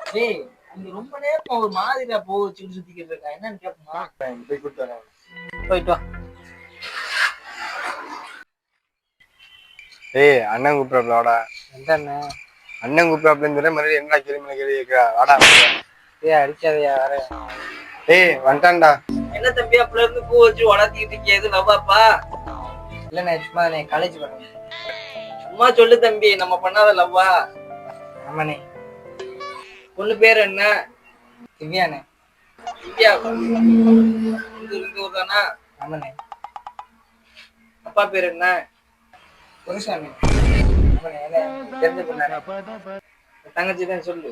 டேய் அங்க ரொம்ப நேரம் ஒரு மாதிரியா சுத்திக்கிட்டு இருக்கா என்னன்னு கேப்பமா. போய் கூட்டு வரேன். போயிட்டு வா. ஏய் அண்ணன் கூப்பிடுறாப்ல வாடா. எந்த அண்ணன்? அண்ணன் கூப்பிடுறாப்லன்னு சொல்ல மறுபடியும் என்னடா கேள்வி கேட்கிறா வாடா. ஏய் அடிக்காதயா வர. ஏய் வந்துட்டான்டா. என்ன தம்பி அப்பல இருந்து பூ வச்சு வளர்த்திக்கிட்டு இருக்கே எது லவ்வாப்பா? இல்லண்ணே சும்மா காலேஜ் பண்ணேன். சும்மா சொல்லு தம்பி நம்ம பண்ணாத லவ்வா? ஆமாண்ணே. பொண்ணு பேர் என்ன? திவ்யாண்ணே. திவ்யா இந்த ஊர் தானா? ஆமாண்ணே. அப்பா பேர் என்ன? புருஷாண்ணே. ஆமாண்ணே தெரிஞ்ச பொண்ணாண்ணே. தங்கச்சி தான் சொல்லு.